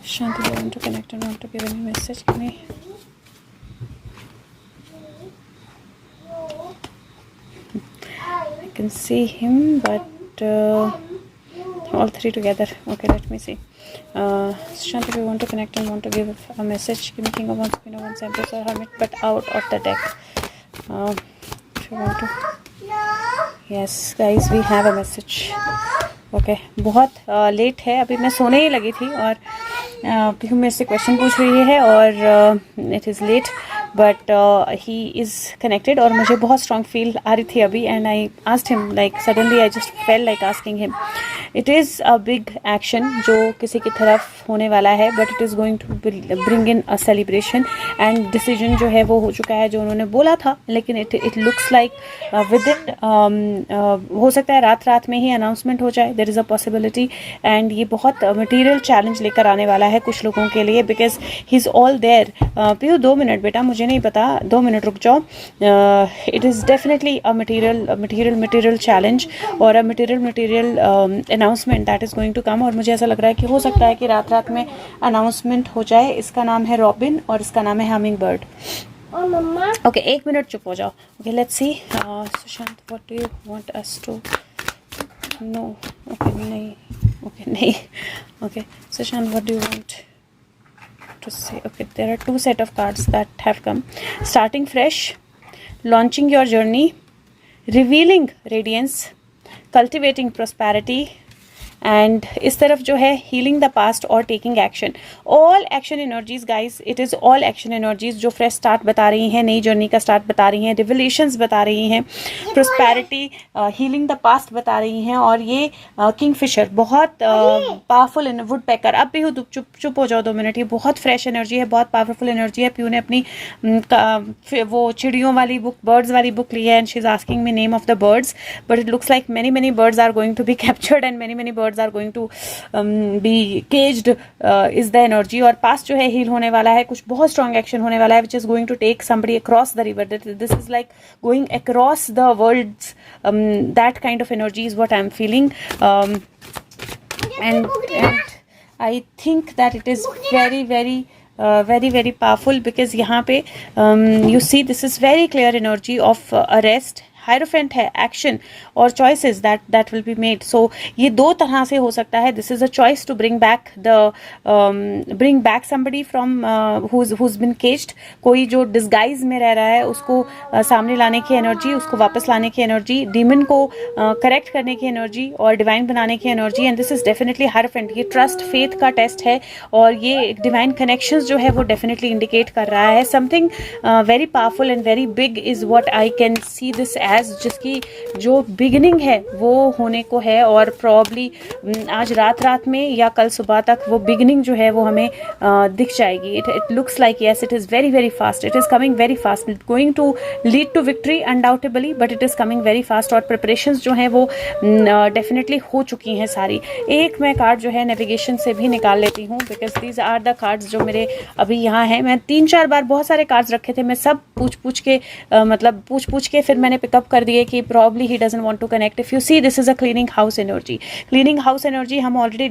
Shanti, you want to connect and want to give any message to me? I can see him, but all three together. Okay, let me see. Shanti, if you want to connect and want to give a message, give me King of Wands, Queen of Wands, Empress or Hermit, but out of the deck. If you want to. Yes, guys, we have a message. Okay बहुत late है, अभी मैं सोने ही लगी थी और पीहू मेरे से क्वेश्चन पूछ रही है और it is late but he is connected और मुझे बहुत स्ट्रॉन्ग फील आ रही थी अभी and I asked him like suddenly I just fell like asking him it is a big action जो किसी की तरफ होने वाला है but it is going to bring in a celebration and decision जो है वो हो चुका है जो उन्होंने बोला था लेकिन it looks like within हो सकता है रात में ही अनाउंसमेंट हो जाए. There is a possibility and ये बहुत मटेरियल चैलेंज लेकर आने वाला है कुछ लोगों के लिए because he is all there. पीयू 2 मिनट बेटा, मुझे नहीं पता, 2 मिनट रुक जाओ. It is definitely a material challenge और a material announcement that is going to come और मुझे ऐसा लग रहा है कि हो सकता है कि रात में अनाउंसमेंट हो जाए. इसका नाम है रॉबिन और इसका नाम है हमिंग बर्ड. ओके 1 मिनट चुप हो जाओ. Okay let's see. Sushant, what do you want us to know? Okay नहीं. Okay Sushant, what do you want to say? Okay, there are 2 set of cards that have come. Starting fresh, launching your journey, revealing radiance, cultivating prosperity, and इस तरफ जो है healing the past और taking action. All action energies guys, it is all action energies जो fresh start बता रही हैं, नई जर्नी का स्टार्ट बता रही हैं, रिवलेशंस बता रही हैं, प्रोस्पैरिटी, हीलिंग द पास्ट बता रही हैं. और ये किंगफिशर बहुत पावरफुल इन वुड पैकर. अब भी चुप हो जाओ 2 मिनट. ये बहुत फ्रेश एनर्जी है, बहुत पावरफुल एनर्जी है. प्यू ने अपनी वो चिड़ियों वाली बुक, बर्ड्स वाली बुक ली है and she is asking me name of the birds but it looks like many birds are going to be captured and many birds are going to be caged is the energy. और past जो है heal होने वाला है, कुछ बहुत strong action होने वाला है which is going to take somebody across the river. This is like going across the worlds. That kind of energy is what I am feeling and I think that it is very powerful because यहाँ पे you see this is very clear energy of arrest. Hierophant है, action और choices that will be made. So ये 2 तरह से हो सकता है. This is a choice to bring back somebody from whose been caged. कोई जो डिस्गाइज में रह रहा है उसको सामने लाने की एनर्जी, उसको वापस लाने की एनर्जी, डीमन को करेक्ट करने की एनर्जी और डिवाइन बनाने की energy. And this is definitely hierophant. ये ट्रस्ट फेथ का टेस्ट है और ये डिवाइन कनेक्शंस जो है वो डेफिनेटली इंडिकेट कर रहा है. Something very powerful and very big is what I can see this age, जिसकी जो बिगिनिंग है वो होने को है और प्रॉब्ली आज रात में या कल सुबह तक वो बिगिनिंग जो है वो हमें दिख जाएगी. It looks like yes it is very fast. It is coming very fast, going to lead to victory undoubtedly but it is coming very fast. और प्रिपरेशंस जो हैं वो डेफिनेटली हो चुकी हैं सारी. एक मैं कार्ड जो है नेविगेशन से भी निकाल लेती हूँ because these are the cards जो मेरे अभी यहाँ हैं. मैं 3-4 बार बहुत सारे कार्ड्स रखे थे, मैं सब पूछ के फिर मैंने पिकअप कर दिए कि probably he doesn't want to connect. If you see this is a cleaning house energy. हम ऑलरेडी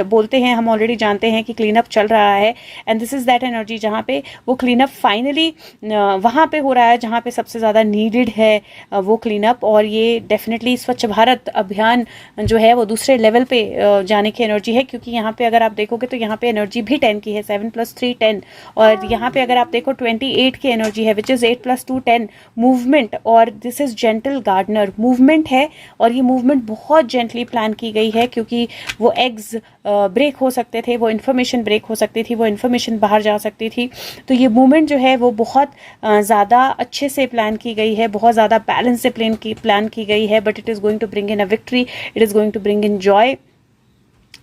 बोलते हैं, हम ऑलरेडी जानते हैं कि क्लीन अप चल रहा है and this is that energy जहाँ पे वो क्लीन अप फाइनली वहाँ पे हो रहा है जहाँ पे सबसे ज़्यादा नीडेड है वो क्लीन अप. और ये डेफिनेटली स्वच्छ भारत अभियान जो है वो दूसरे लेवल पे जाने की एनर्जी है क्योंकि यहाँ पे अगर आप देखोगे तो यहाँ पे एनर्जी भी 10 की है, 7 + 3 10. और यहाँ पे अगर आप देखो 28 की एनर्जी है विच इज़ 8 + 2 10. मूवमेंट और this is gentle gardener. Movement है और ये मूवमेंट बहुत जेंटली प्लान की गई है क्योंकि वो एग्स ब्रेक हो सकते थे, वो इन्फॉर्मेशन ब्रेक हो सकती थी, वो इन्फॉर्मेशन बाहर जा सकती थी. तो ये मूवमेंट जो है वो बहुत ज़्यादा अच्छे से प्लान की गई है, बहुत ज़्यादा बैलेंस से प्लान की गई है. But it is going to bring in a victory, it is going to bring in joy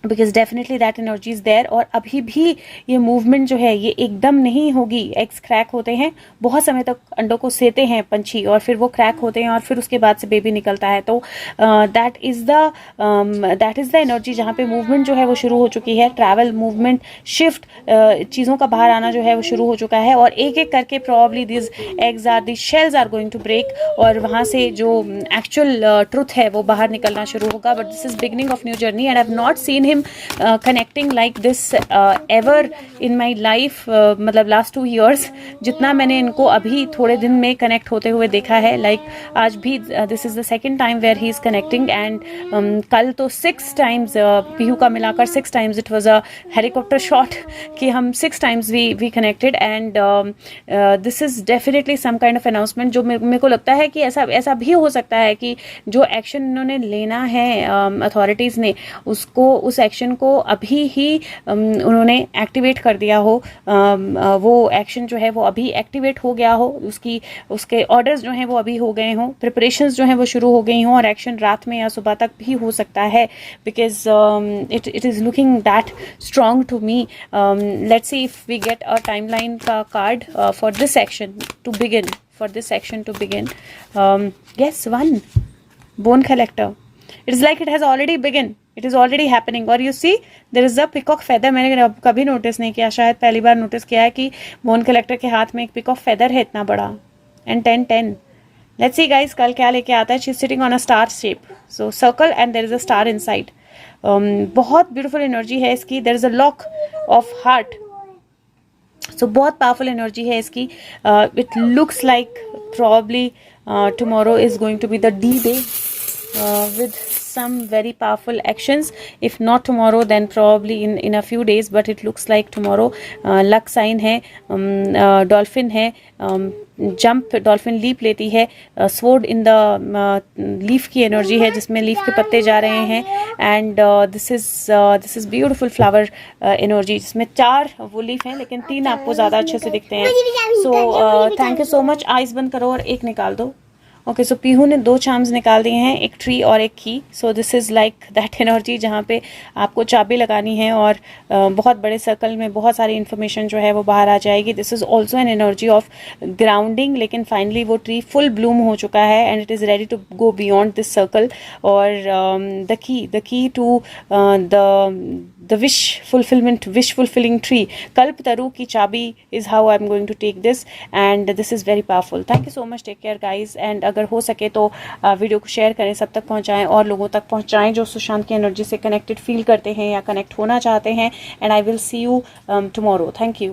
because definitely that energy is there. और अभी भी ये मूवमेंट जो है ये एकदम नहीं होगी. एग्स क्रैक होते हैं, बहुत समय तक अंडों को सेते हैं पंछी और फिर वो क्रैक होते हैं और फिर उसके बाद से बेबी निकलता है. तो दैट इज़ द एनर्जी जहाँ पे मूवमेंट जो है वो शुरू हो चुकी है. ट्रैवल, मूवमेंट, शिफ्ट, चीज़ों का बाहर आना जो है वो शुरू हो चुका है. और एक एक करके probably this eggs are, this shells are going to break और वहाँ से जो एक्चुअल ट्रुथ है वो बाहर निकलना शुरू होगा. But this is beginning of new journey and I have not seen him connecting like this ever in my life, मतलब last 2 years जितना मैंने इनको अभी थोड़े दिन में कनेक्ट होते हुए देखा है, like आज भी this is the second time where he is connecting and कल तो 6 times पीहू का मिलाकर 6 times it was a helicopter shot कि हम 6 times we connected and this is definitely some kind of announcement जो मेरे को लगता है कि ऐसा भी हो सकता है कि जो एक्शन इन्होंने लेना है अथॉरिटीज़ ने उस एक्शन को अभी ही उन्होंने एक्टिवेट कर दिया हो, वो एक्शन जो है वो अभी एक्टिवेट हो गया हो, उसके ऑर्डर्स जो हैं वो अभी हो गए हों, प्रिपरेशंस जो हैं वो शुरू हो गई हों और एक्शन रात में या सुबह तक भी हो सकता है because it is looking that strong to me. Let's see if we get a timeline का card for this action to begin. Yes, one bone collector. It's like it has already begun. It is already happening. और you see there is a peacock feather. मैंने कभी notice नहीं किया, शायद पहली बार notice किया है कि बोन कलेक्टर के हाथ में एक peacock feather है इतना बड़ा. And 10. Let's see guys कल क्या लेके आता है. She's sitting on a star shape. So circle and there is a star inside. बहुत beautiful energy है इसकी. There is a lock of heart. So बहुत पावरफुल एनर्जी है इसकी. It looks like probably tomorrow is going to be the D-Day with some very powerful actions. If not tomorrow then probably in a few days, but it looks like tomorrow. luck sign है, dolphin है, jump dolphin leap लेती है, sword in the leaf की energy है जिसमें leaf के पत्ते जा रहे हैं and this is beautiful flower energy जिसमें 4 वो लीफ हैं लेकिन 3 आपको ज़्यादा अच्छे से दिखते हैं. So thank you so much. Eyes बंद करो और एक निकाल दो. ओके सो पीहू ने 2 चार्म्स निकाल दिए हैं, एक ट्री और एक की. So this is like that energy जहाँ पे आपको चाबी लगानी है और बहुत बड़े सर्कल में बहुत सारी इन्फॉर्मेशन जो है वो बाहर आ जाएगी. This is also an energy of grounding, लेकिन फाइनली वो ट्री फुल ब्लूम हो चुका है and it is ready to go beyond this circle. और the key to the wish fulfilling tree, kalpataru ki chabi is how I'm going to take this and this is very powerful. Thank you so much. Take care guys. and अगर हो सके तो video को share करें, सब तक पहुंचाएं और लोगों तक पहुंचाएं जो सुशांत की एनर्जी से कनेक्टेड फील करते हैं या कनेक्ट होना चाहते हैं. and I will see you tomorrow. Thank you.